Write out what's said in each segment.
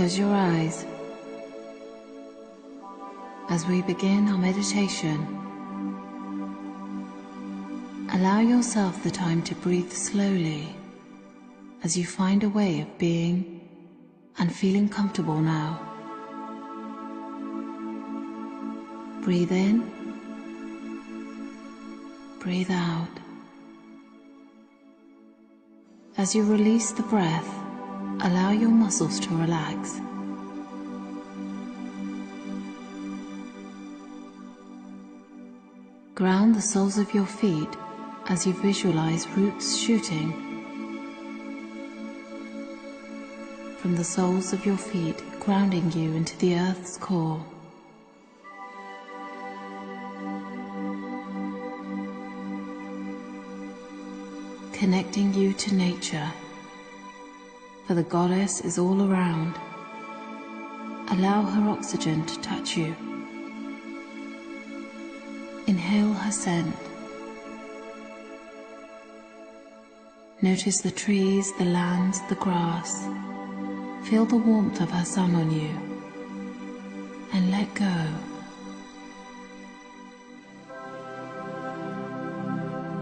Close your eyes. As we begin our meditation, allow yourself the time to breathe slowly as you find a way of being and feeling comfortable now. Breathe in, breathe out. As you release the breath, allow your muscles to relax. Ground the soles of your feet as you visualize roots shooting from the soles of your feet, grounding you into the earth's core. Connecting you to nature, for the goddess is all around. Allow her oxygen to touch you. Inhale her scent. Notice the trees, the land, the grass. Feel the warmth of her sun on you, and let go.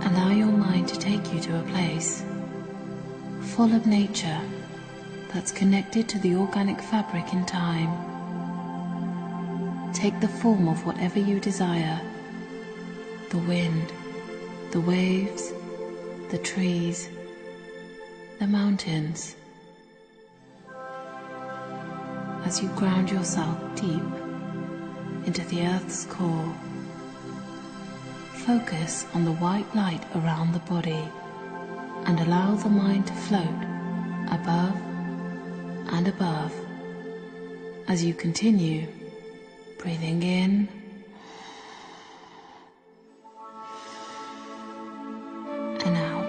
Allow your mind to take you to a place full of nature that's connected to the organic fabric in time. Take the form of whatever you desire: the wind, the waves, the trees, the mountains. As you ground yourself deep into the earth's core, focus on the white light around the body and allow the mind to float above and above as you continue breathing in and out.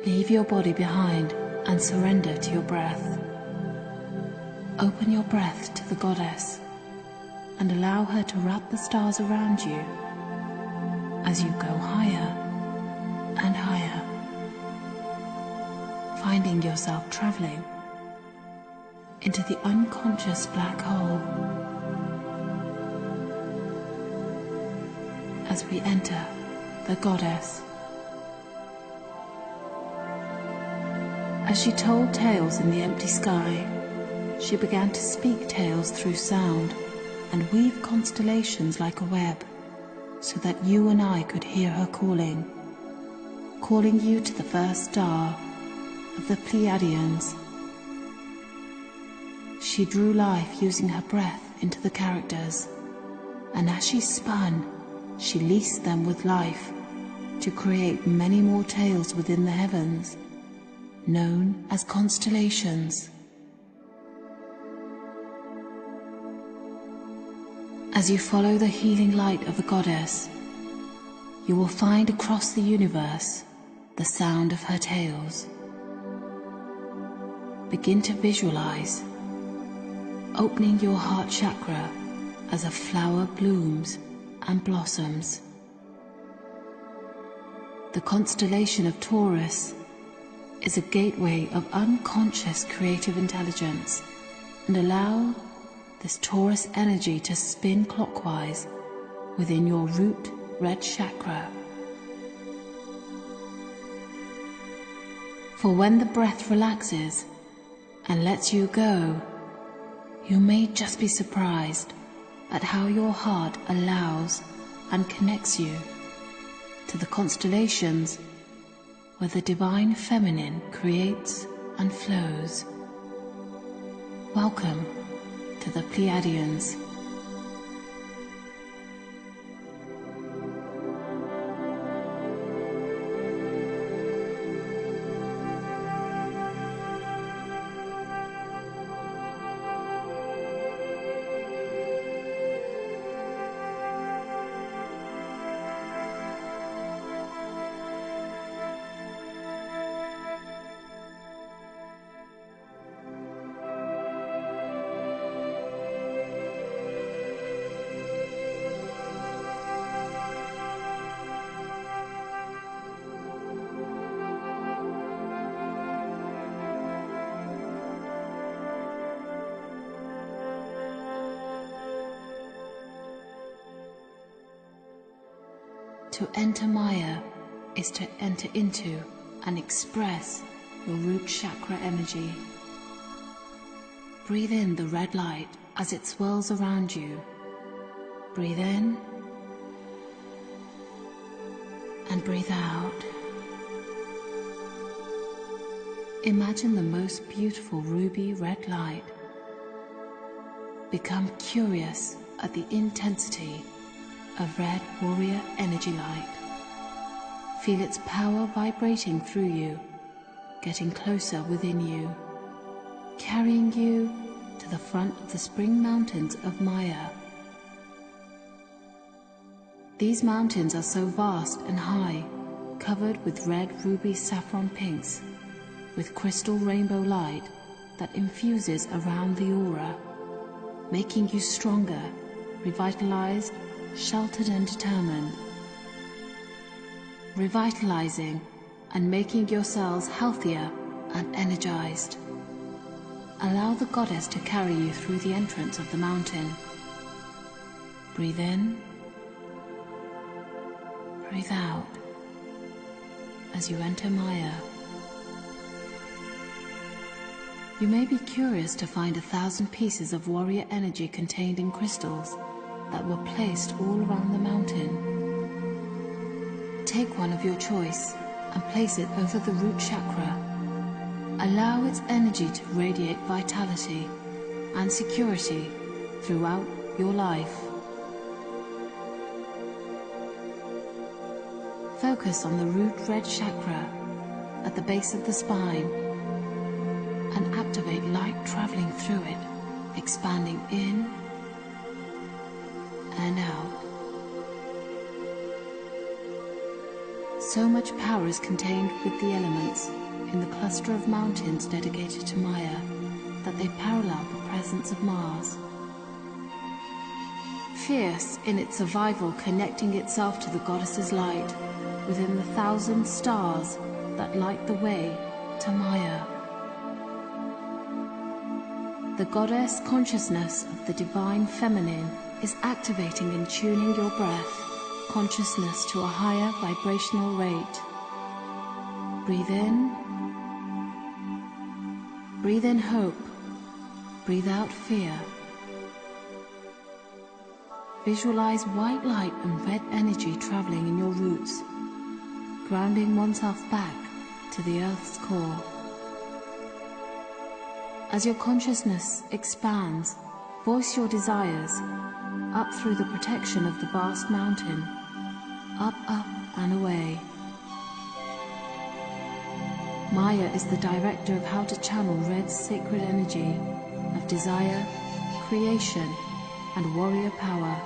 Leave your body behind and surrender to your breath. Open your breath to the goddess and allow her to wrap the stars around you as you go higher and higher, finding yourself traveling into the unconscious black hole. As we enter the goddess, as she told tales in the empty sky, she began to speak tales through sound and weave constellations like a web, so that you and I could hear her calling you to the first star of the Pleiadians. She drew life using her breath into the characters, and as she spun, she laced them with life to create many more tales within the heavens, known as constellations. As you follow the healing light of the goddess, you will find across the universe the sound of her tales. Begin to visualize, opening your heart chakra as a flower blooms and blossoms. The constellation of Taurus is a gateway of unconscious creative intelligence, and allow this Taurus energy to spin clockwise within your root red chakra. For when the breath relaxes and lets you go, you may just be surprised at how your heart allows and connects you to the constellations where the divine feminine creates and flows. Welcome to the Pleiadians. To enter Maya is to enter into and express your root chakra energy. Breathe in the red light as it swirls around you. Breathe in and breathe out. Imagine the most beautiful ruby red light. Become curious at the intensity of red warrior energy light. Feel its power vibrating through you, getting closer within you, carrying you to the front of the spring mountains of Maya. These mountains are so vast and high, covered with red ruby saffron pinks, with crystal rainbow light that infuses around the aura, making you stronger, revitalized, sheltered and determined. Revitalizing and making your cells healthier and energized. Allow the goddess to carry you through the entrance of the mountain. Breathe in, breathe out as you enter Maya. You may be curious to find 1,000 pieces of warrior energy contained in crystals that were placed all around the mountain. Take one of your choice and place it over the root chakra. Allow its energy to radiate vitality and security throughout your life. Focus on the root red chakra at the base of the spine and activate light traveling through it, expanding in and out. So much power is contained with the elements in the cluster of mountains dedicated to Maya that they parallel the presence of Mars. Fierce in its survival, connecting itself to the goddess's light within the 1,000 stars that light the way to Maya. The goddess consciousness of the divine feminine is activating and tuning your breath consciousness to a higher vibrational rate. Breathe in hope, breathe out fear. Visualize white light and red energy traveling in your roots, grounding oneself back to the earth's core. As your consciousness expands, voice your desires up through the protection of the vast mountain, up and away. Maya is the director of how to channel red sacred energy of desire, creation, and warrior power.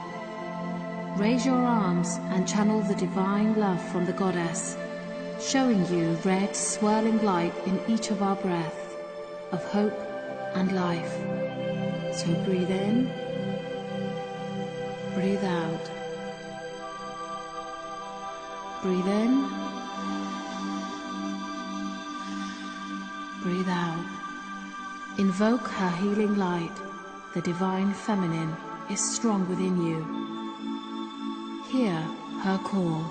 Raise your arms and channel the divine love from the goddess, showing you red swirling light in each of our breaths of hope and life. So breathe in, breathe out. Breathe in, breathe out. Invoke her healing light. The divine feminine is strong within you. Hear her call.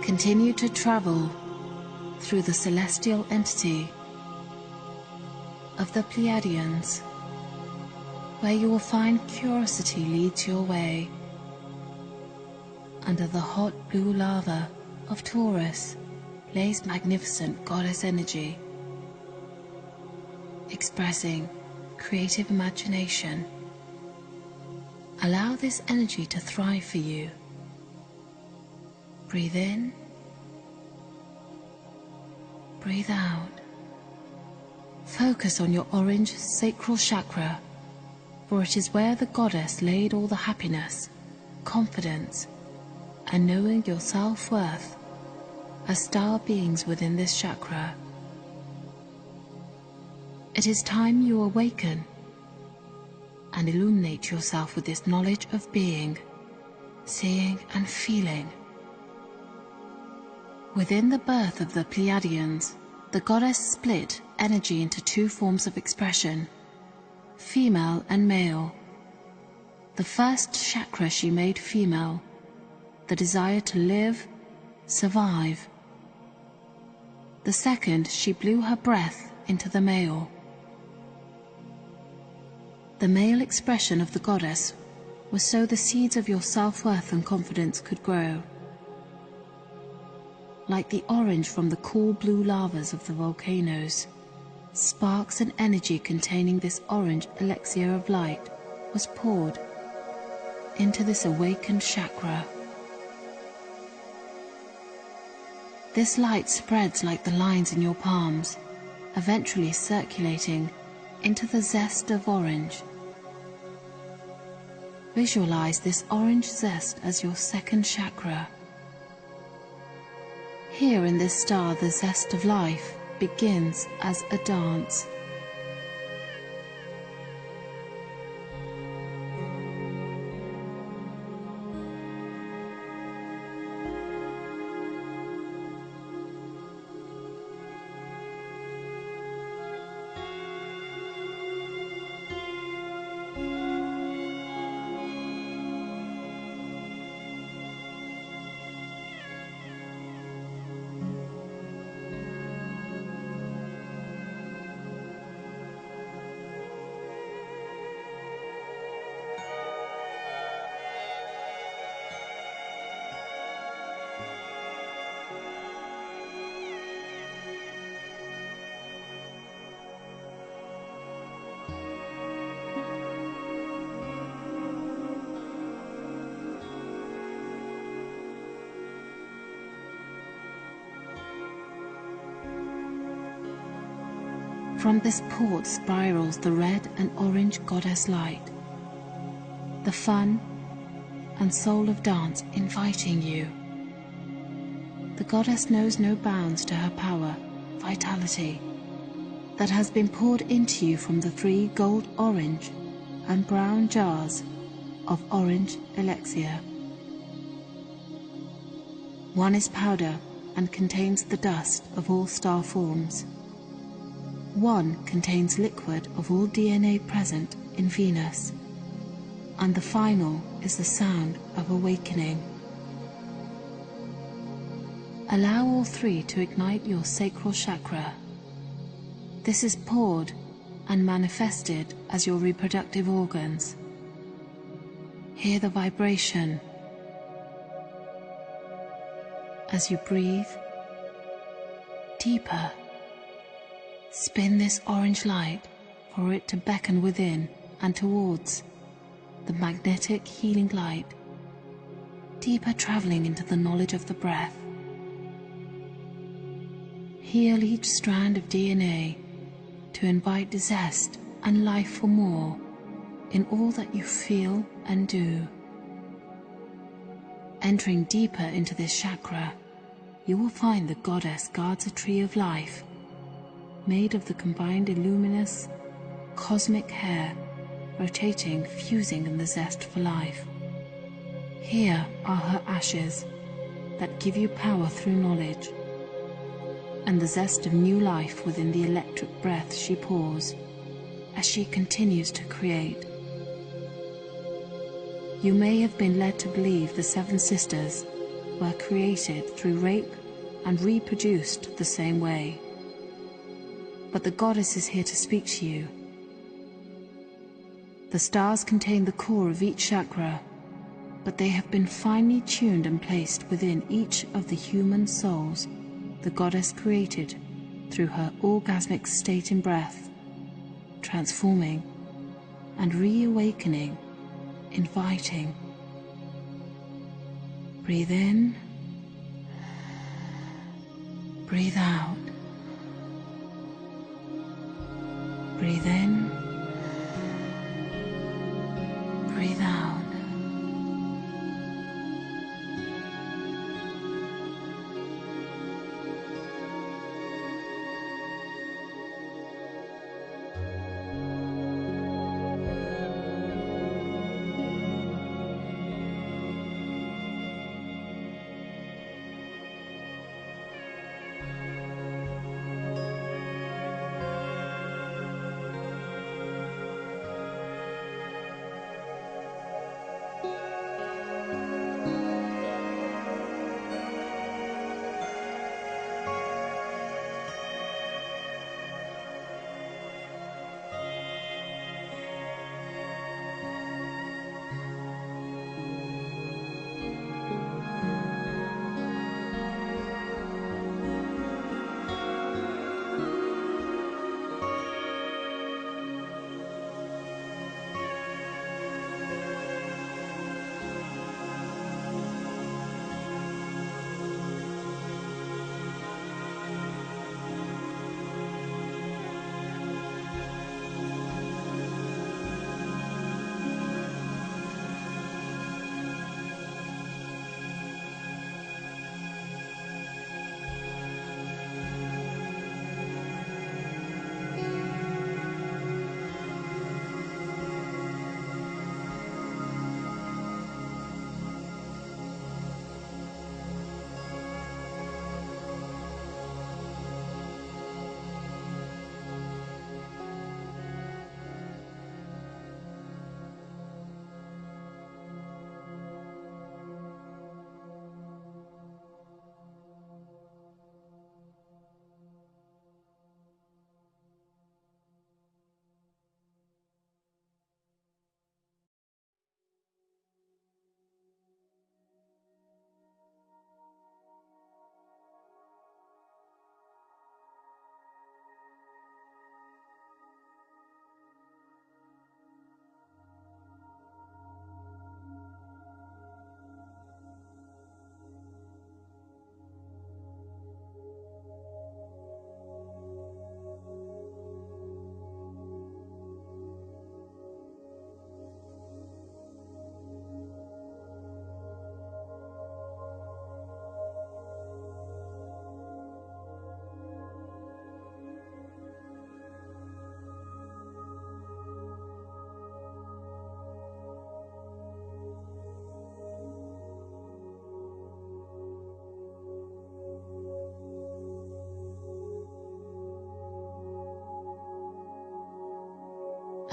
Continue to travel through the celestial entity of the Pleiadians, where you will find curiosity leads your way. Under the hot blue lava of Taurus lays magnificent goddess energy, expressing creative imagination. Allow this energy to thrive for you. Breathe in, breathe out. Focus on your orange sacral chakra, for it is where the goddess laid all the happiness, confidence, and knowing your self-worth as star beings within this chakra. It is time you awaken and illuminate yourself with this knowledge of being, seeing and feeling. Within the birth of the Pleiadians, the goddess split energy into two forms of expression, female and male. The first chakra she made female, the desire to live, survive. The second, she blew her breath into the male. The male expression of the goddess was so the seeds of your self-worth and confidence could grow. Like the orange from the cool blue lavas of the volcanoes, sparks and energy containing this orange elixir of light was poured into this awakened chakra. This light spreads like the lines in your palms, eventually circulating into the zest of orange. Visualize this orange zest as your second chakra. Here in this star, the zest of life begins as a dance. From this port spirals the red and orange goddess light, the fun and soul of dance inviting you. The goddess knows no bounds to her power, vitality, that has been poured into you from the 3 gold, orange and brown jars of orange elixir. One is powder and contains the dust of all star forms. One contains liquid of all DNA present in Venus, and the final is the sound of awakening. Allow all three to ignite your sacral chakra. This is poured and manifested as your reproductive organs. Hear the vibration as you breathe deeper. Spin this orange light for it to beckon within and towards the magnetic healing light, deeper traveling into the knowledge of the breath. Heal each strand of DNA to invite zest and life for more in all that you feel and do. Entering deeper into this chakra, you will find the goddess guards a tree of life made of the combined illuminous, cosmic hair, rotating, fusing in the zest for life. Here are her ashes that give you power through knowledge, and the zest of new life within the electric breath she pours as she continues to create. You may have been led to believe the seven sisters were created through rape and reproduced the same way. But the goddess is here to speak to you. The stars contain the core of each chakra, but they have been finely tuned and placed within each of the human souls the goddess created through her orgasmic state in breath, transforming and reawakening, inviting. Breathe in, breathe out. Breathe in, breathe out.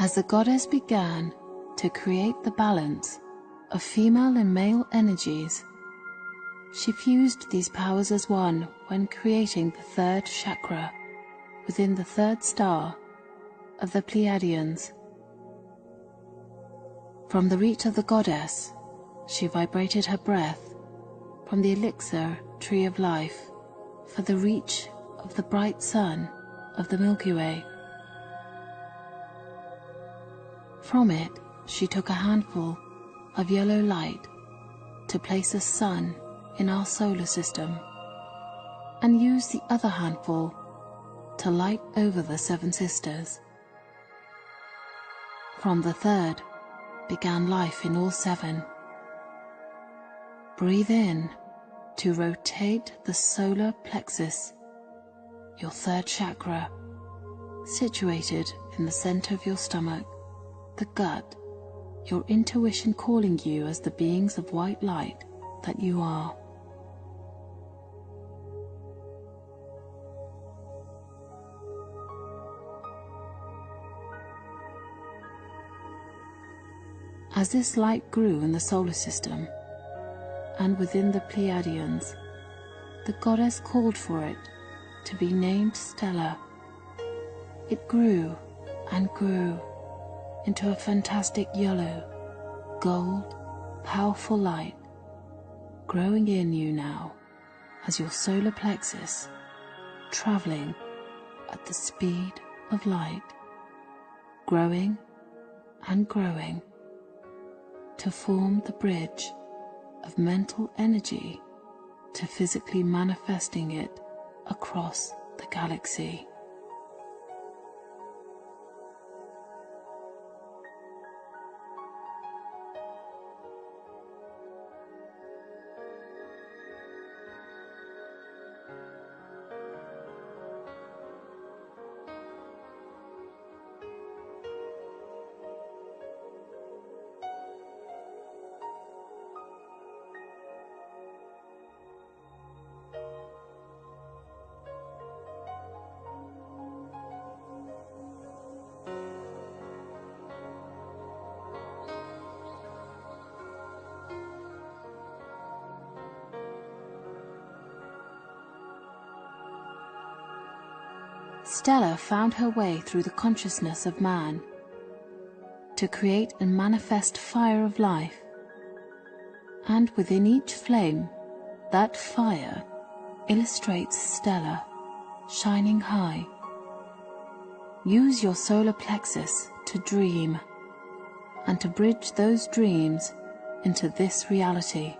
As the goddess began to create the balance of female and male energies, She fused these powers as one when creating the third chakra within the third star of the Pleiadians. From the reach of the goddess, she vibrated her breath from the elixir tree of life for the reach of the bright sun of the Milky Way. From it, she took a handful of yellow light to place a sun in our solar system, and used the other handful to light over the seven sisters. From the third began life in all seven. Breathe in to rotate the solar plexus, your third chakra, situated in the center of your stomach, the gut, your intuition calling you as the beings of white light that you are. As this light grew in the solar system and within the Pleiadians, the goddess called for it to be named Stella. It grew and grew into a fantastic yellow, gold, powerful light, growing in you now as your solar plexus, traveling at the speed of light, growing and growing to form the bridge of mental energy to physically manifesting it across the galaxy. Stella found her way through the consciousness of man to create and manifest fire of life, and within each flame, that fire illustrates Stella shining high. Use your solar plexus to dream and to bridge those dreams into this reality.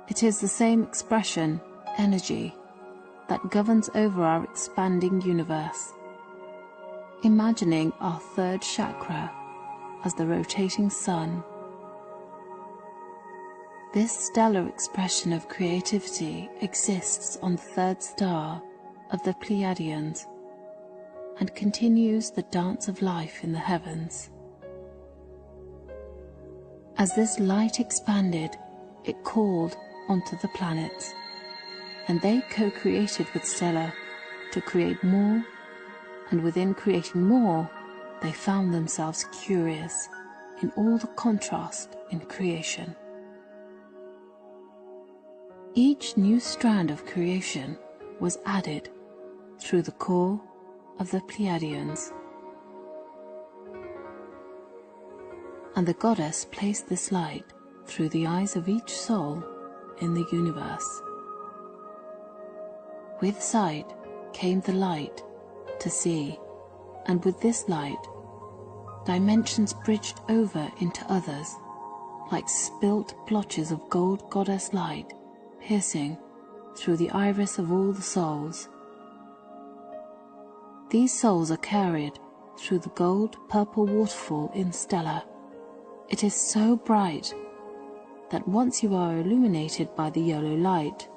It is the same expression, energy, that governs over our expanding universe. Imagining our third chakra as the rotating sun. This stellar expression of creativity exists on the third star of the Pleiadians and continues the dance of life in the heavens. As this light expanded, it called onto the planets, and they co-created with Stella to create more, and within creating more, they found themselves curious in all the contrast in creation. Each new strand of creation was added through the core of the Pleiadians, and the goddess placed this light through the eyes of each soul in the universe. With sight came the light to see, and with this light, dimensions bridged over into others, like spilt blotches of gold goddess light piercing through the iris of all the souls. These souls are carried through the gold-purple waterfall in Stella. It is so bright that once you are illuminated by the yellow light,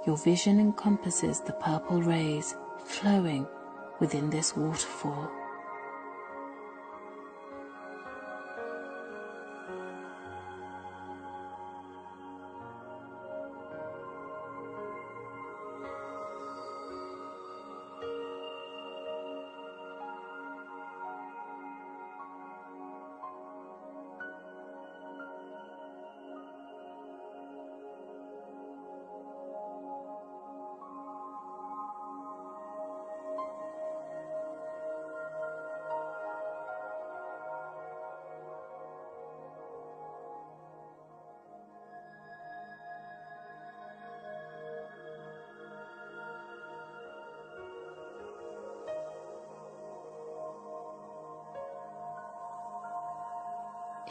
your vision encompasses the purple rays flowing within this waterfall.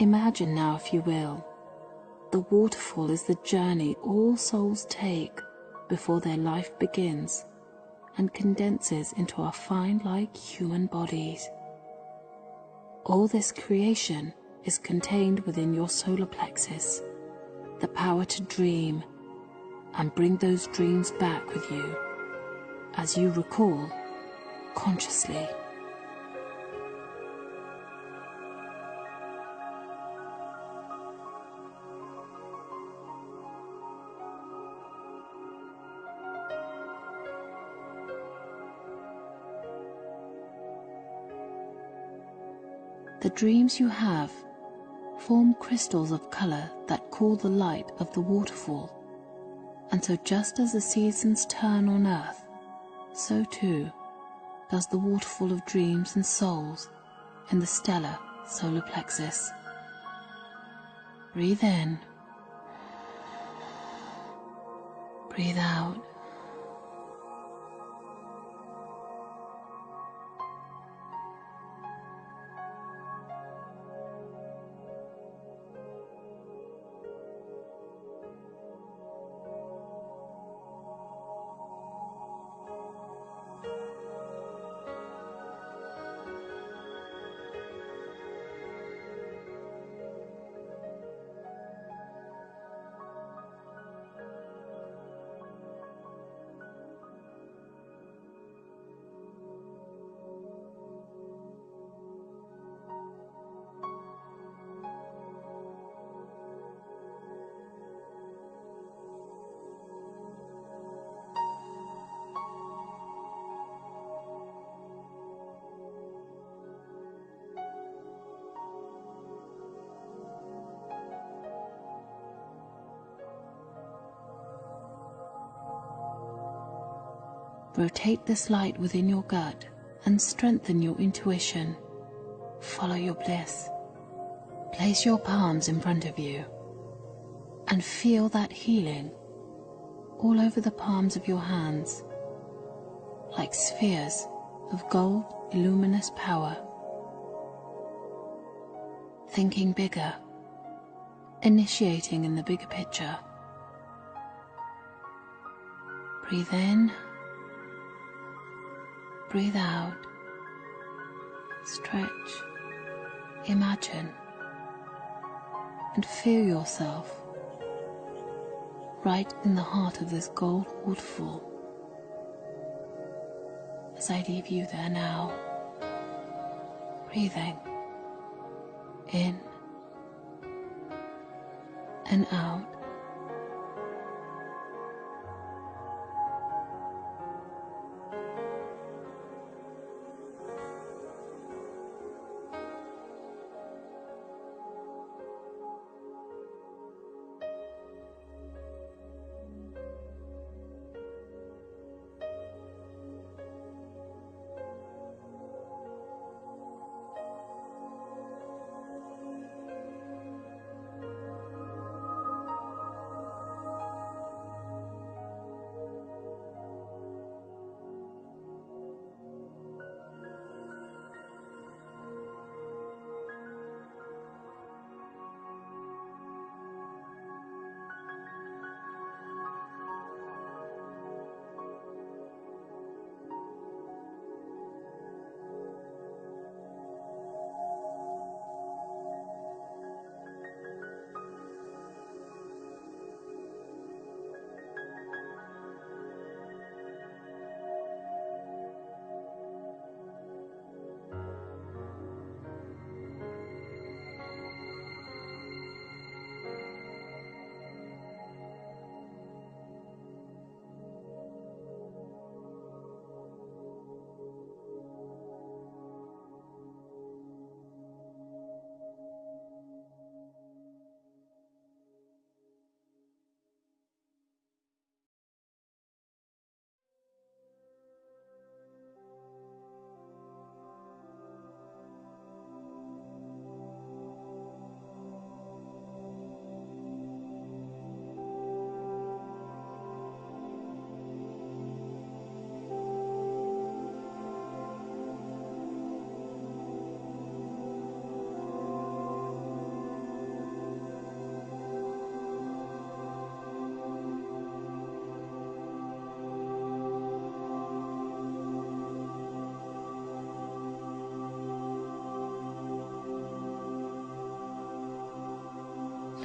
Imagine now, if you will, the waterfall is the journey all souls take before their life begins and condenses into our fine-like human bodies. All this creation is contained within your solar plexus, the power to dream and bring those dreams back with you, as you recall, consciously. The dreams you have form crystals of color that cool the light of the waterfall, and so just as the seasons turn on earth, so too does the waterfall of dreams and souls in the stellar solar plexus. Breathe in, breathe out. Rotate this light within your gut and strengthen your intuition. Follow your bliss. Place your palms in front of you and feel that healing all over the palms of your hands, like spheres of gold luminous power. Thinking bigger, initiating in the bigger picture. Breathe in, breathe out, stretch, imagine, and feel yourself right in the heart of this gold waterfall. As I leave you there now, breathing in and out.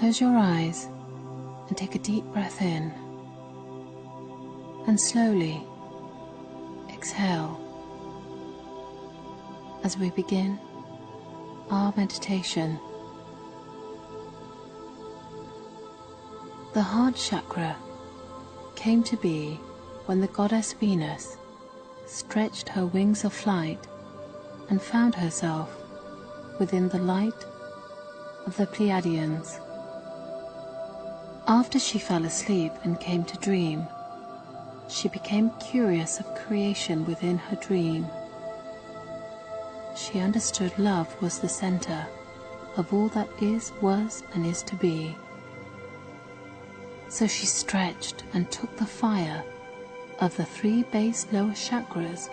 Close your eyes and take a deep breath in, and slowly exhale as we begin our meditation. The heart chakra came to be when the goddess Venus stretched her wings of flight and found herself within the light of the Pleiadians. After she fell asleep and came to dream, she became curious of creation within her dream. She understood love was the center of all that is, was, and is to be. So she stretched and took the fire of the 3 base lower chakras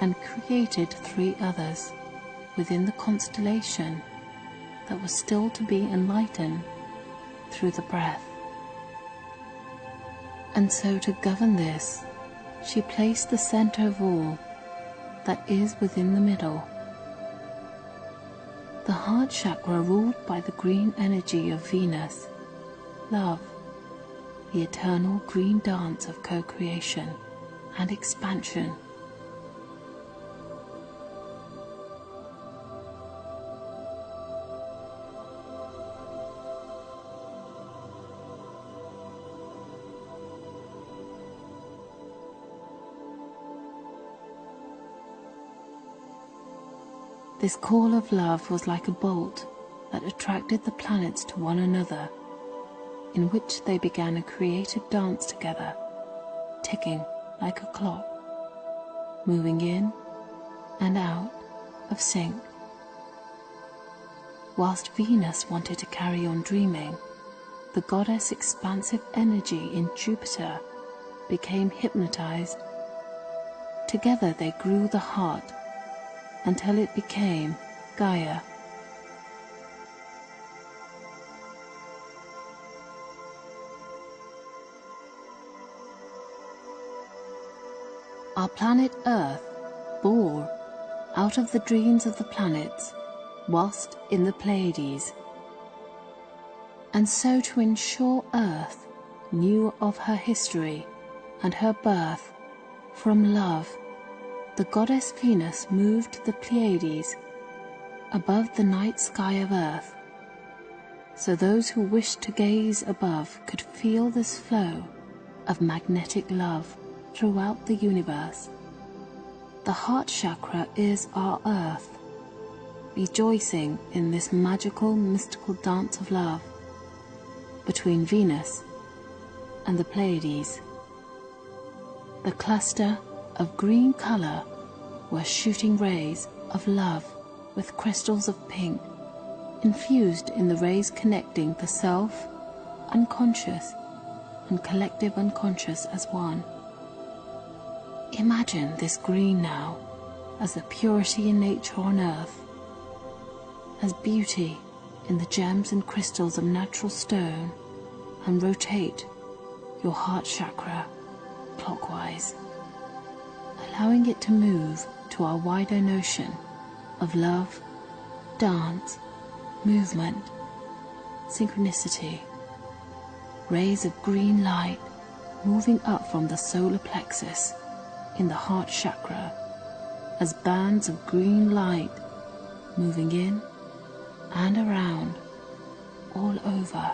and created 3 others within the constellation that was still to be enlightened through the breath. And so to govern this, she placed the center of all that is within the middle. The heart chakra ruled by the green energy of Venus, love, the eternal green dance of co-creation and expansion. This call of love was like a bolt that attracted the planets to one another, in which they began a creative dance together, ticking like a clock, moving in and out of sync. Whilst Venus wanted to carry on dreaming, the goddess' expansive energy in Jupiter became hypnotized. Together they grew the heart until it became Gaia. Our planet Earth bore out of the dreams of the planets whilst in the Pleiades. And so to ensure Earth knew of her history and her birth from love, the goddess Venus moved the Pleiades above the night sky of Earth, so those who wished to gaze above could feel this flow of magnetic love throughout the universe. The heart chakra is our Earth, rejoicing in this magical, mystical dance of love between Venus and the Pleiades. The cluster of green color were shooting rays of love with crystals of pink infused in the rays connecting the self, unconscious, and collective unconscious as one. Imagine this green now as the purity in nature on Earth, as beauty in the gems and crystals of natural stone, and rotate your heart chakra clockwise, allowing it to move to our wider notion of love, dance, movement, synchronicity. Rays of green light moving up from the solar plexus in the heart chakra as bands of green light moving in and around all over.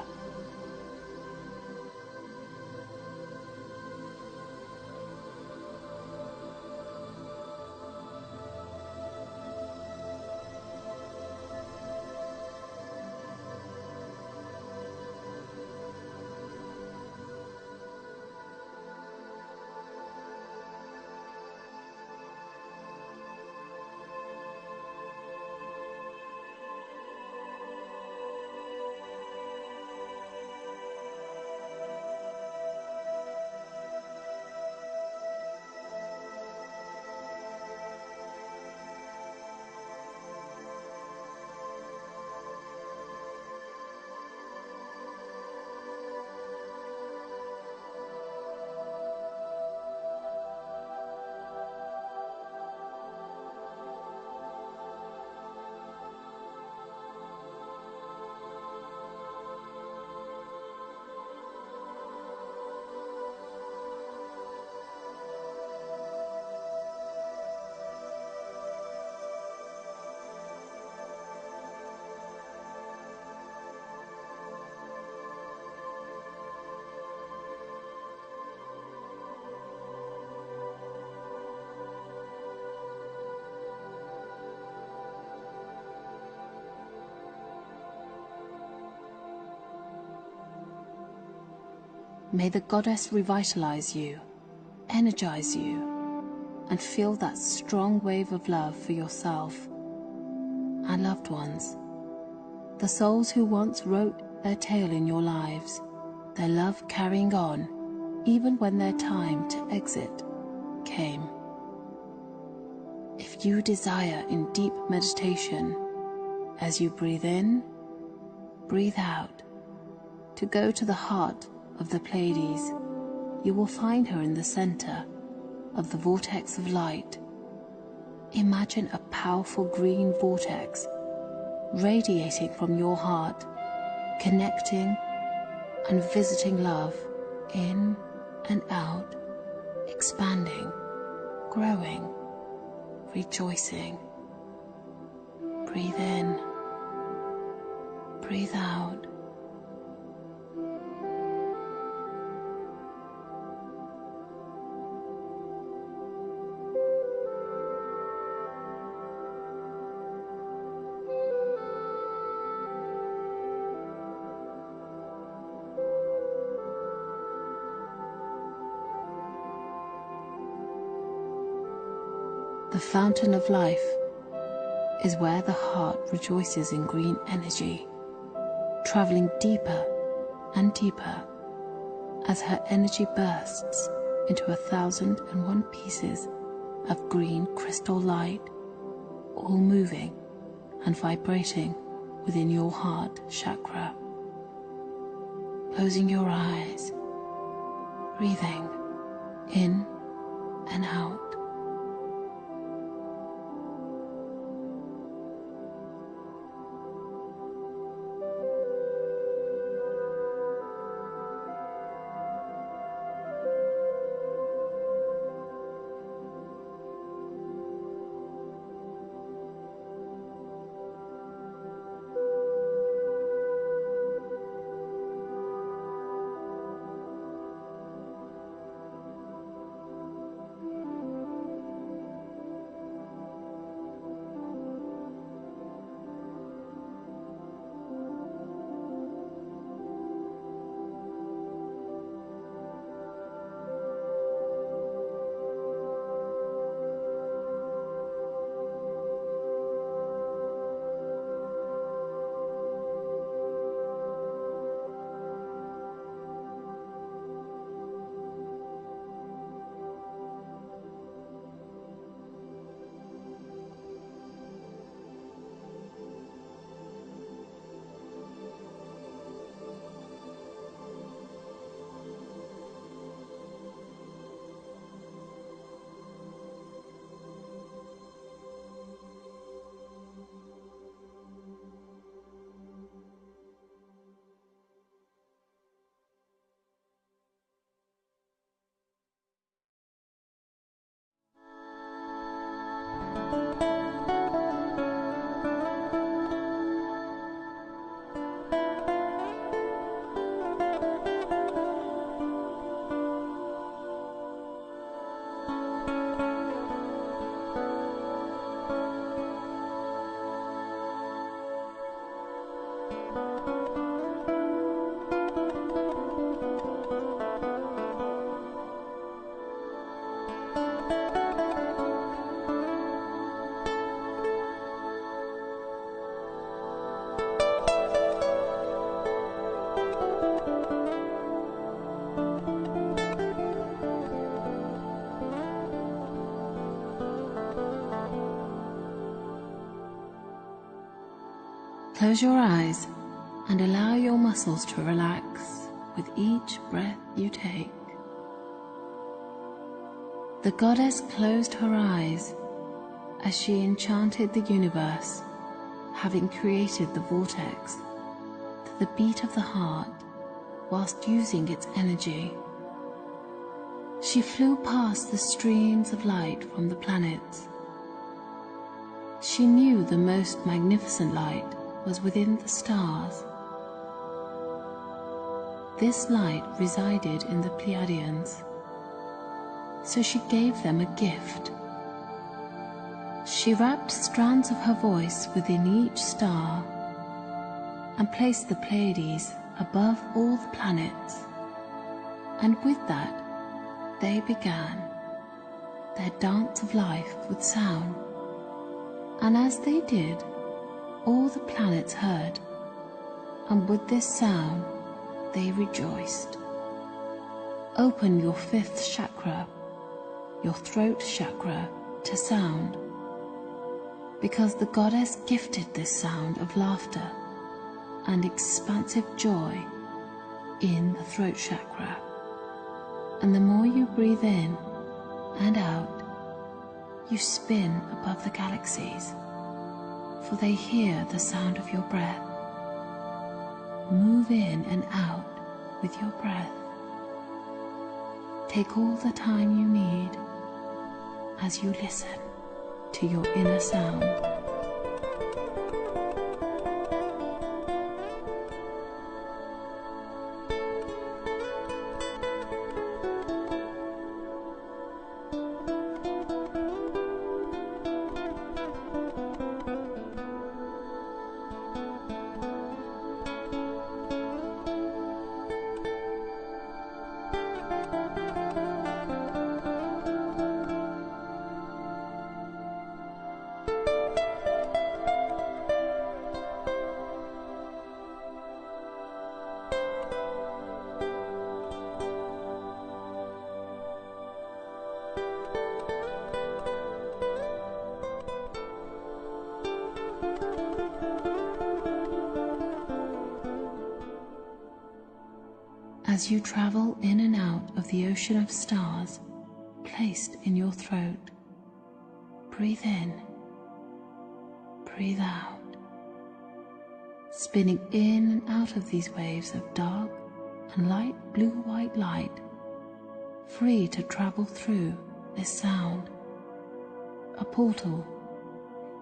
May the goddess revitalize you, energize you, and feel that strong wave of love for yourself and loved ones. The souls who once wrote their tale in your lives, their love carrying on, even when their time to exit came. If you desire in deep meditation, as you breathe in, breathe out, to go to the heart of the Pleiades, you will find her in the center of the vortex of light. Imagine a powerful green vortex radiating from your heart, connecting and visiting love in and out, expanding, growing, rejoicing. Breathe in, breathe out. The fountain of life is where the heart rejoices in green energy, traveling deeper and deeper as her energy bursts into 1,001 pieces of green crystal light, all moving and vibrating within your heart chakra. Closing your eyes, breathing in and out. Close your eyes and allow your muscles to relax with each breath you take. The goddess closed her eyes as she enchanted the universe, having created the vortex to the beat of the heart whilst using its energy. She flew past the streams of light from the planets. She knew the most magnificent light was within the stars. This light resided in the Pleiadians, so she gave them a gift. She wrapped strands of her voice within each star and placed the Pleiades above all the planets. And with that, they began their dance of life with sound. And as they did, all the planets heard, and with this sound they rejoiced. Open your fifth chakra, your throat chakra, to sound, because the goddess gifted this sound of laughter and expansive joy in the throat chakra. And the more you breathe in and out, you spin above the galaxies, for they hear the sound of your breath. Move in and out with your breath. Take all the time you need as you listen to your inner sound. As you travel in and out of the ocean of stars placed in your throat, breathe in, breathe out, spinning in and out of these waves of dark and light blue-white light, free to travel through this sound, a portal,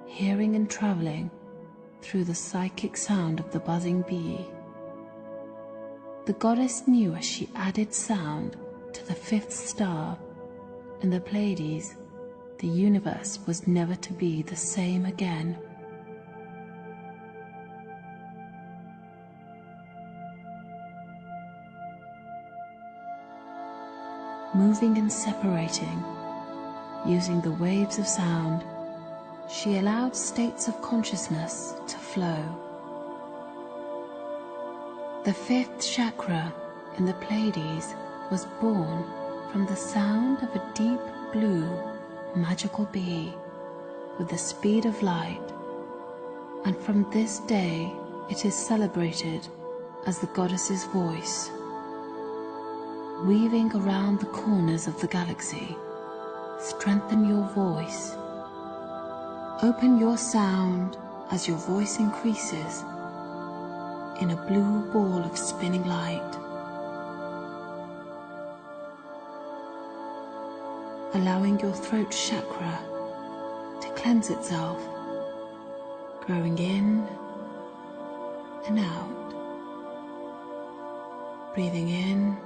hearing and traveling through the psychic sound of the buzzing bee. The goddess knew as she added sound to the fifth star in the Pleiades, the universe was never to be the same again. Moving and separating, using the waves of sound, she allowed states of consciousness to flow. The fifth chakra in the Pleiades was born from the sound of a deep blue magical bee with the speed of light, and from this day it is celebrated as the goddess's voice, weaving around the corners of the galaxy. Strengthen your voice. Open your sound as your voice increases in a blue ball of spinning light. Allowing your throat chakra to cleanse itself, growing in and out, breathing in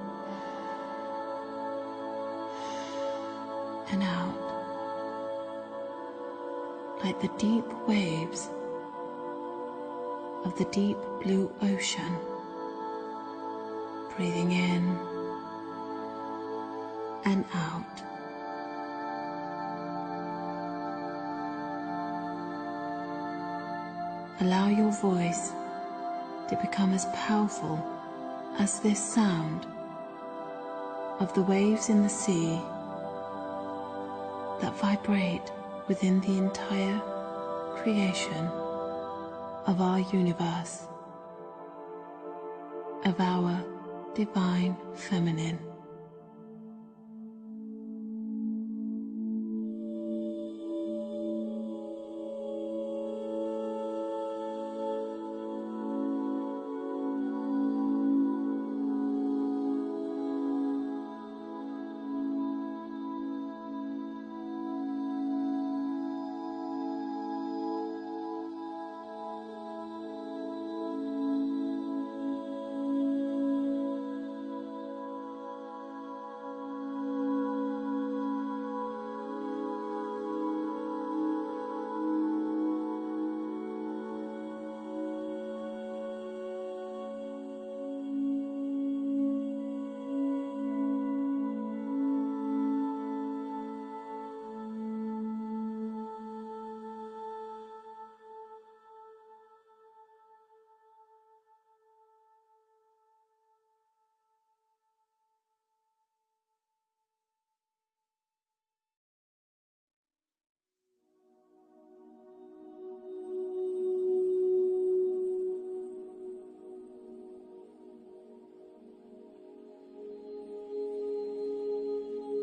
and out, like the deep waves of the deep blue ocean, breathing in and out. Allow your voice to become as powerful as this sound of the waves in the sea that vibrate within the entire creation of our universe, of our divine feminine.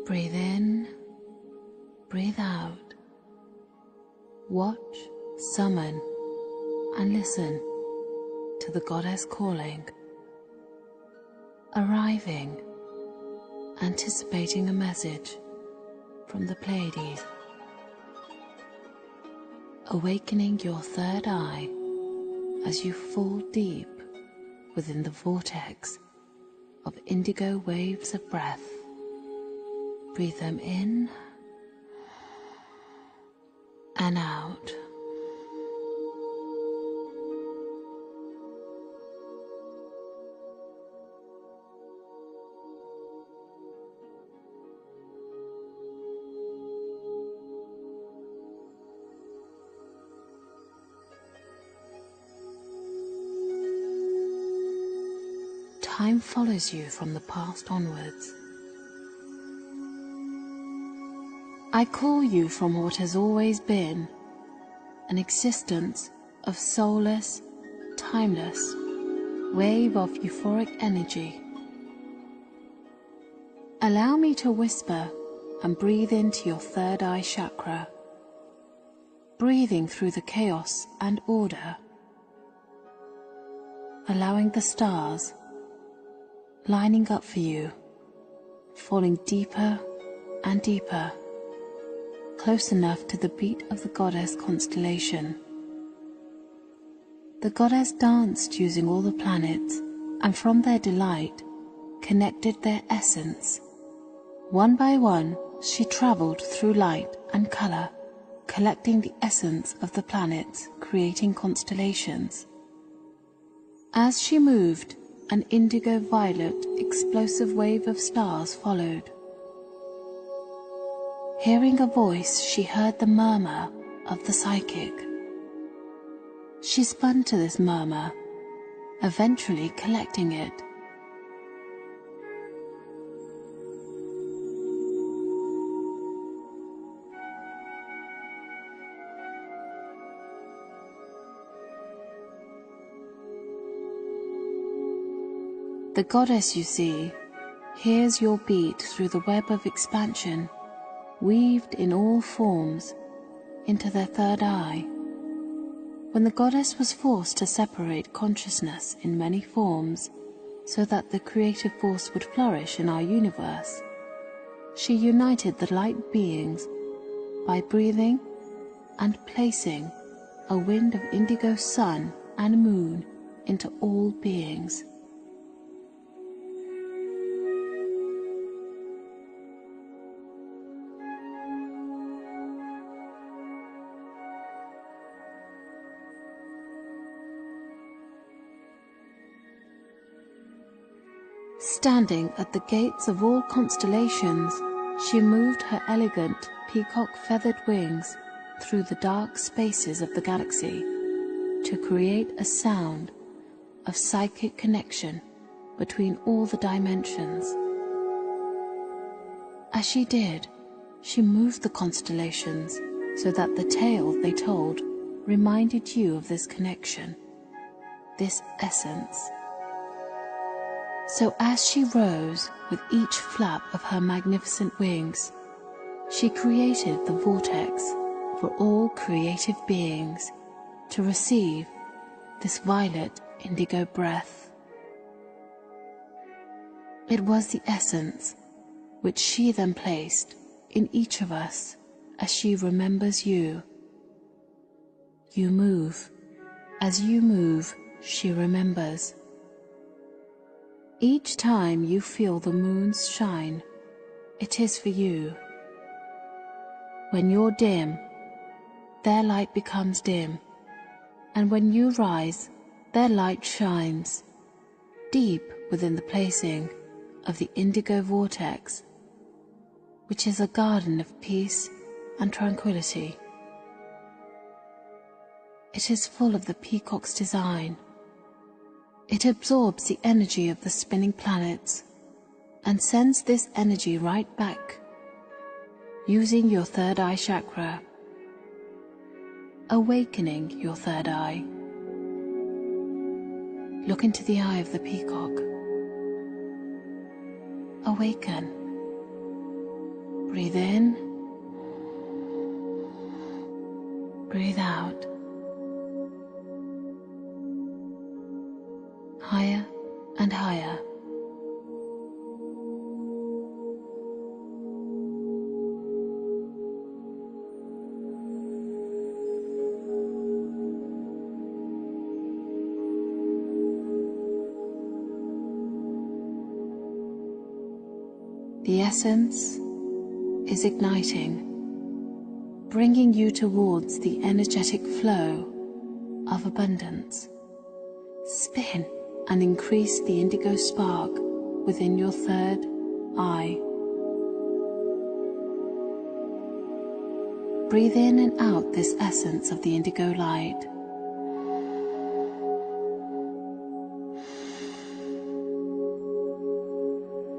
Breathe in, breathe out. Watch, summon, and listen to the goddess calling, arriving, anticipating a message from the Pleiades, awakening your third eye as you fall deep within the vortex of indigo waves of breath. Breathe them in and out. Time follows you from the past onwards. I call you from what has always been, an existence of soulless, timeless, wave of euphoric energy. Allow me to whisper and breathe into your third eye chakra, breathing through the chaos and order, allowing the stars lining up for you, falling deeper and deeper, close enough to the beat of the goddess constellation. The goddess danced using all the planets, and from their delight, connected their essence. One by one, she traveled through light and color, collecting the essence of the planets, creating constellations. As she moved, an indigo-violet explosive wave of stars followed. Hearing a voice, she heard the murmur of the psychic. She spun to this murmur, eventually collecting it. The goddess, you see, hears your beat through the web of expansion, weaved in all forms, into their third eye. When the goddess was forced to separate consciousness in many forms so that the creative force would flourish in our universe, she united the light beings by breathing and placing a wind of indigo sun and moon into all beings. Standing at the gates of all constellations, she moved her elegant peacock-feathered wings through the dark spaces of the galaxy to create a sound of psychic connection between all the dimensions. As she did, she moved the constellations so that the tales they told reminded you of this connection, this essence. So as she rose with each flap of her magnificent wings, she created the vortex for all creative beings to receive this violet indigo breath. It was the essence which she then placed in each of us as she remembers you. You move. As you move, she remembers. Each time you feel the moons shine, it is for you. When you're dim, their light becomes dim, and when you rise, their light shines, deep within the placing of the indigo vortex, which is a garden of peace and tranquility. It is full of the peacock's design. It absorbs the energy of the spinning planets and sends this energy right back, using your third eye chakra, awakening your third eye. Look into the eye of the peacock. Awaken. Breathe in. Breathe out. Higher and higher. The essence is igniting, bringing you towards the energetic flow of abundance. Spin and increase the indigo spark within your third eye. Breathe in and out this essence of the indigo light.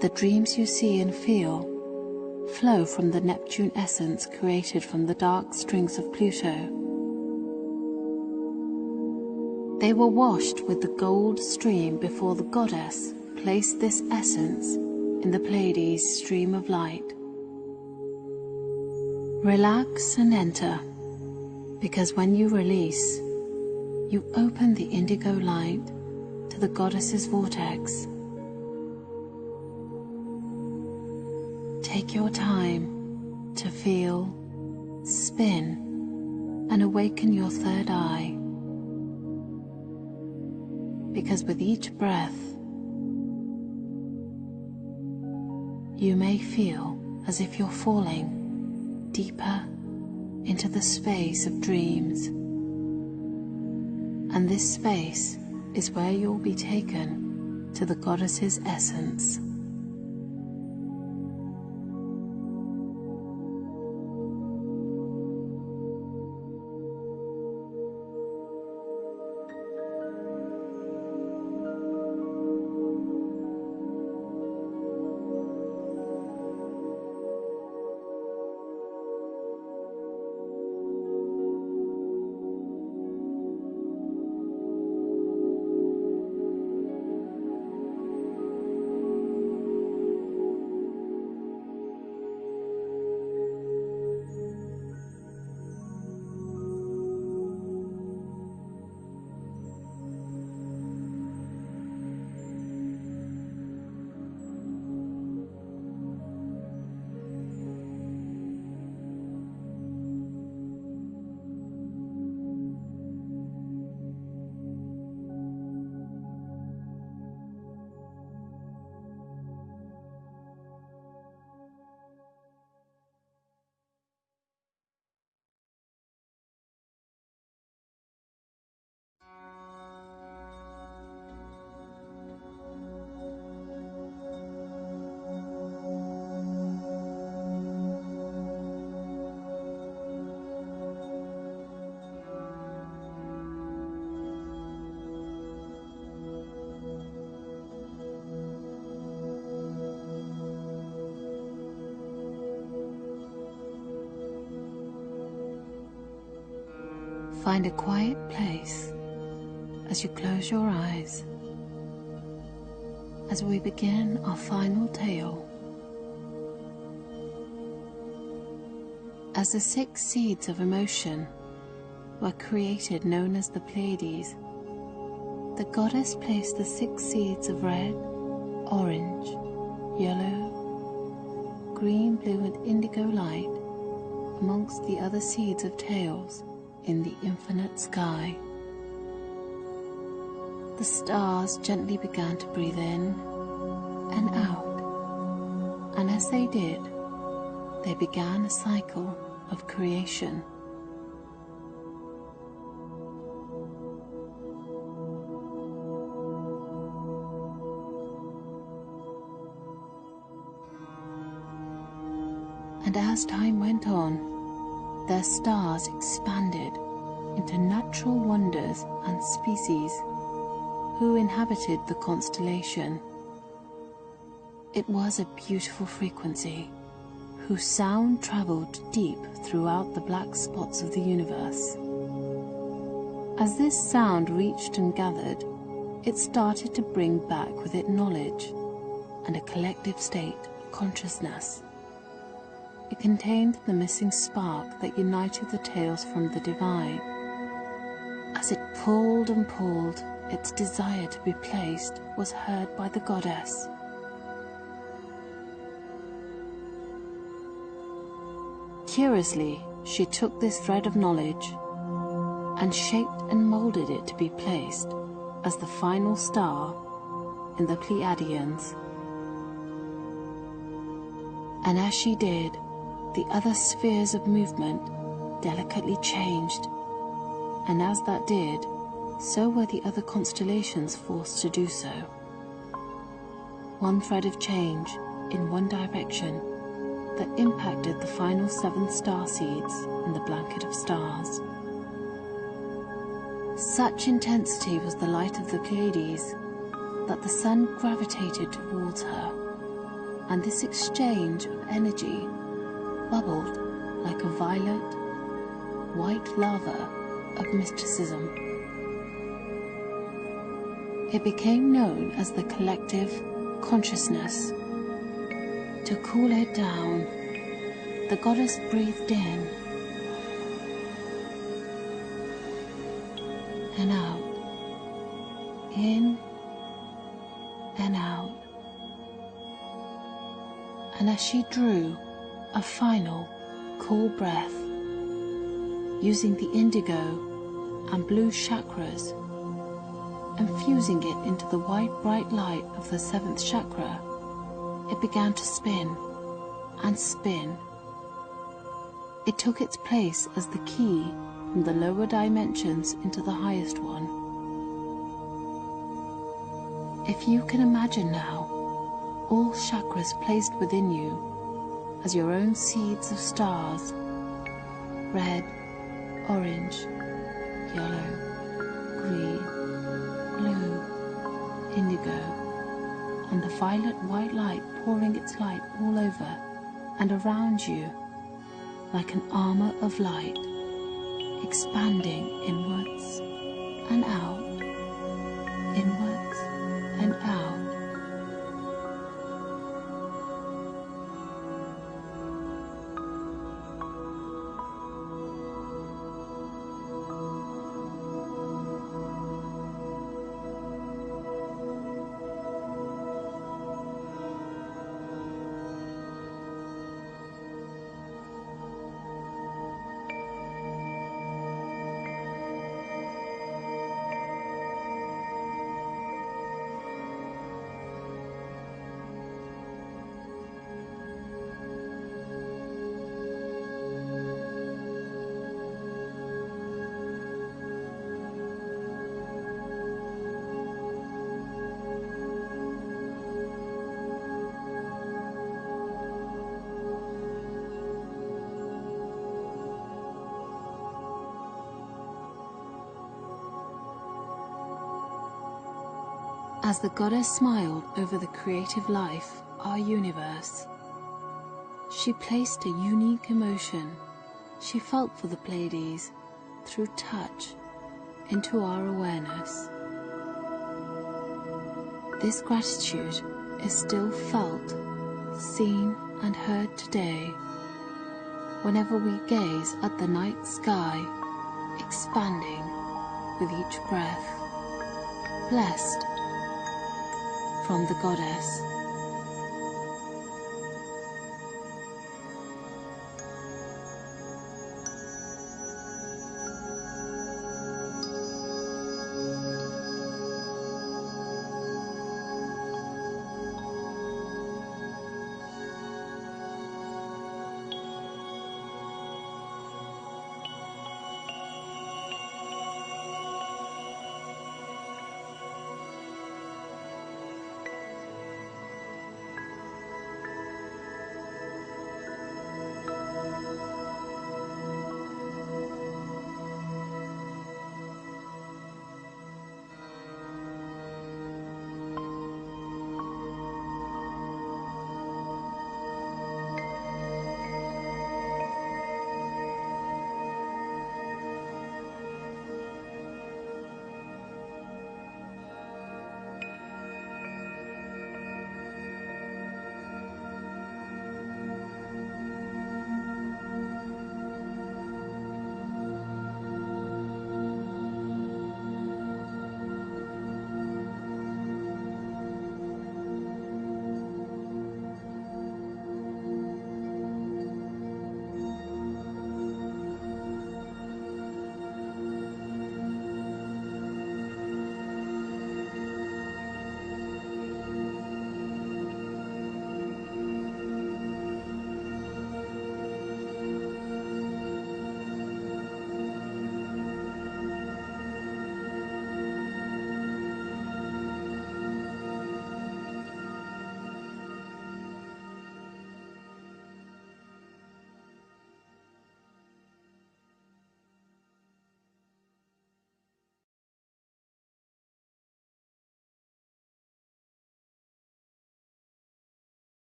The dreams you see and feel flow from the Neptune essence created from the dark strings of Pluto. They were washed with the gold stream before the goddess placed this essence in the Pleiades stream of light. Relax and enter, because when you release, you open the indigo light to the goddess's vortex. Take your time to feel, spin, and awaken your third eye. Because with each breath, you may feel as if you're falling deeper into the space of dreams. And this space is where you'll be taken to the goddess's essence. Find a quiet place as you close your eyes, as we begin our final tale. As the 6 seeds of emotion were created known as the Pleiades, the goddess placed the 6 seeds of red, orange, yellow, green, blue and indigo light amongst the other seeds of tails in the infinite sky. The stars gently began to breathe in and out, and as they did, they began a cycle of creation. And as time went on, their stars expanded into natural wonders and species who inhabited the constellation. It was a beautiful frequency, whose sound traveled deep throughout the black spots of the universe. As this sound reached and gathered, it started to bring back with it knowledge and a collective state of consciousness. It contained the missing spark that united the tales from the divine. As it pulled and pulled, its desire to be placed was heard by the goddess. Curiously, she took this thread of knowledge and shaped and molded it to be placed as the final star in the Pleiadians. And as she did, the other spheres of movement delicately changed, and as that did, so were the other constellations forced to do so. One thread of change in one direction that impacted the final 7 star seeds in the blanket of stars. Such intensity was the light of the Pleiades that the sun gravitated towards her, and this exchange of energy bubbled like a violet, white lava of mysticism. It became known as the collective consciousness. To cool it down, the goddess breathed in and out, in and out. And as she drew a final cool breath, using the indigo and blue chakras and fusing it into the white bright light of the 7th chakra, it began to spin and spin. It took its place as the key from the lower dimensions into the highest one. If you can imagine now, all chakras placed within you as your own seeds of stars, red, orange, yellow, green, blue, indigo, and the violet white light pouring its light all over and around you like an armor of light, expanding inwards and out, inwards and out. As the goddess smiled over the creative life, our universe, she placed a unique emotion she felt for the Pleiades through touch into our awareness. This gratitude is still felt, seen and heard today whenever we gaze at the night sky expanding with each breath. Blessed from the goddess.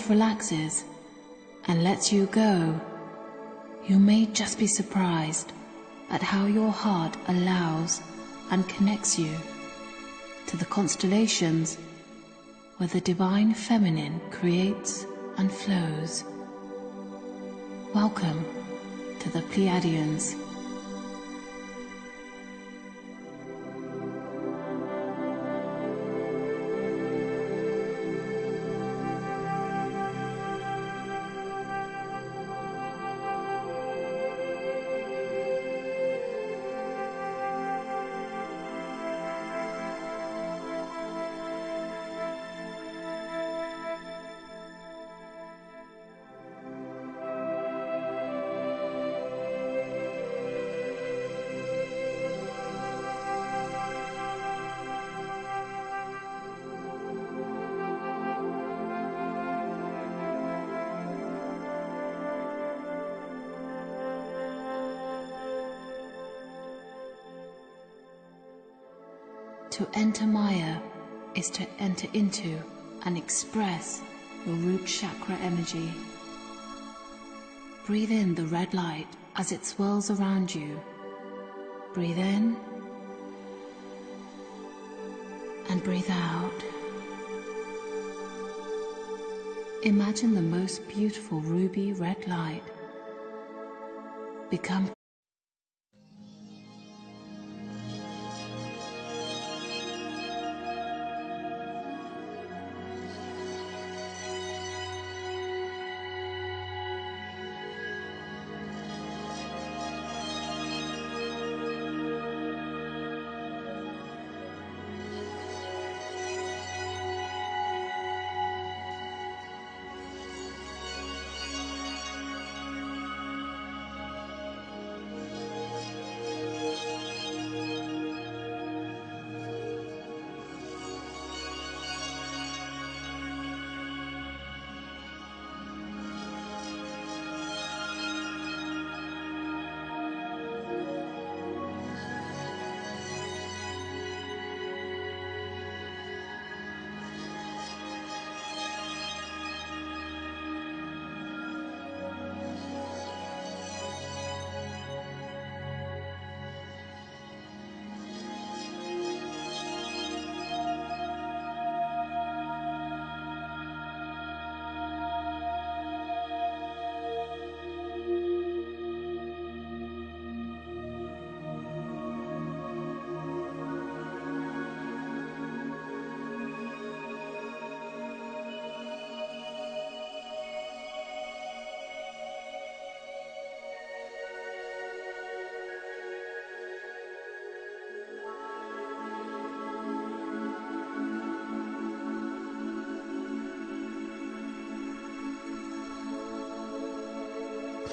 heart relaxes and lets you go, you may just be surprised at how your heart allows and connects you to the constellations where the divine feminine creates and flows. Welcome to the Pleiadians. To enter Maya is to enter into and express your root chakra energy. Breathe in the red light as it swirls around you. Breathe in and breathe out. Imagine the most beautiful ruby red light become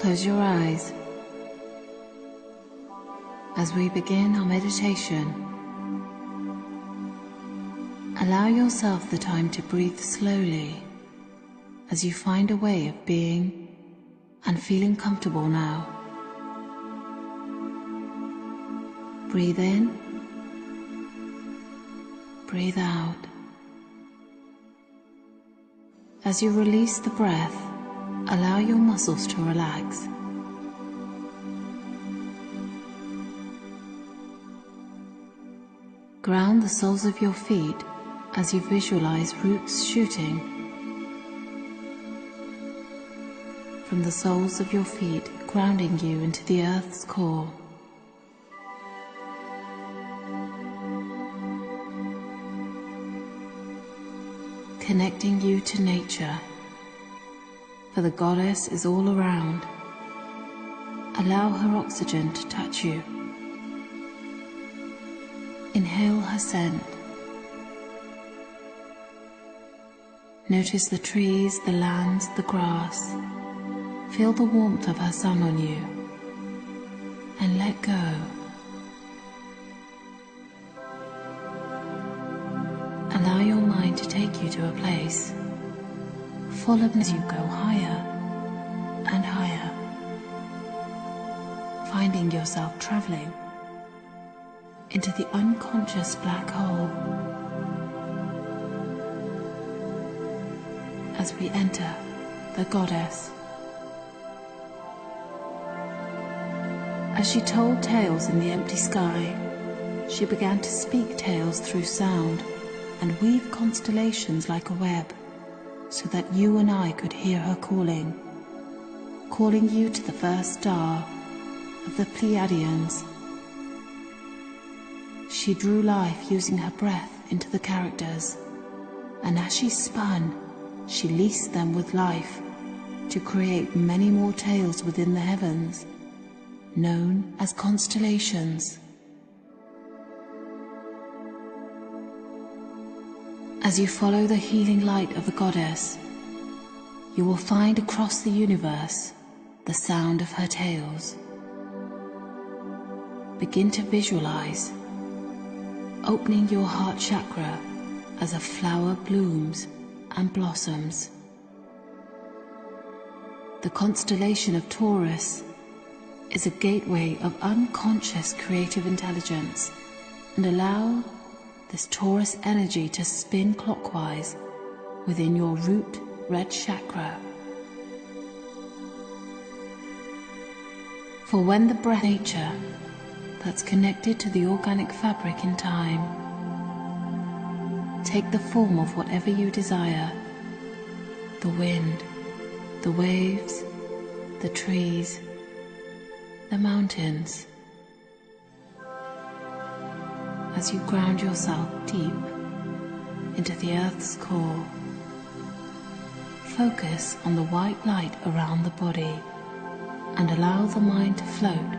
Close your eyes as we begin our meditation. Allow yourself the time to breathe slowly as you find a way of being and feeling comfortable now. Breathe in, breathe out. As you release the breath, allow your muscles to relax. Ground the soles of your feet as you visualize roots shooting from the soles of your feet, grounding you into the earth's core. Connecting you to nature, for the goddess is all around. Allow her oxygen to touch you. Inhale her scent. Notice the trees, the lands, the grass. Feel the warmth of her sun on you. And let go. Allow your mind to take you to a place full of as you go higher and higher, finding yourself traveling into the unconscious black hole. as we enter the goddess. As she told tales in the empty sky, she began to speak tales through sound and weave constellations like a web, so that you and I could hear her calling you to the first star of the Pleiadians. She drew life using her breath into the characters, and as she spun, she leased them with life to create many more tales within the heavens, known as constellations. As you follow the healing light of the goddess, you will find across the universe the sound of her tales. Begin to visualize, opening your heart chakra as a flower blooms and blossoms. The constellation of Taurus is a gateway of unconscious creative intelligence, and allow this Taurus energy to spin clockwise within your root red chakra. For when the breath nature that's connected to the organic fabric in time take the form of whatever you desire, the wind, the waves, the trees, the mountains. As you ground yourself deep into the earth's core, focus on the white light around the body and allow the mind to float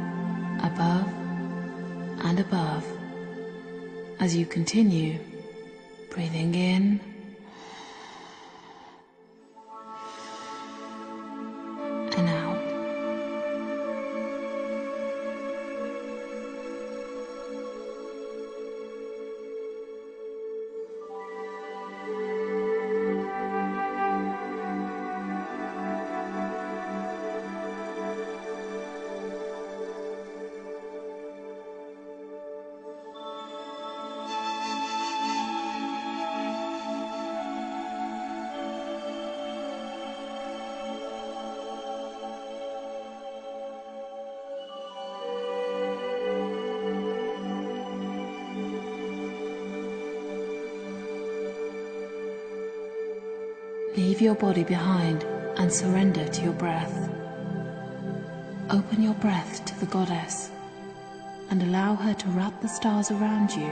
above and above as you continue breathing in and out. Leave your body behind and surrender to your breath. Open your breath to the goddess and allow her to wrap the stars around you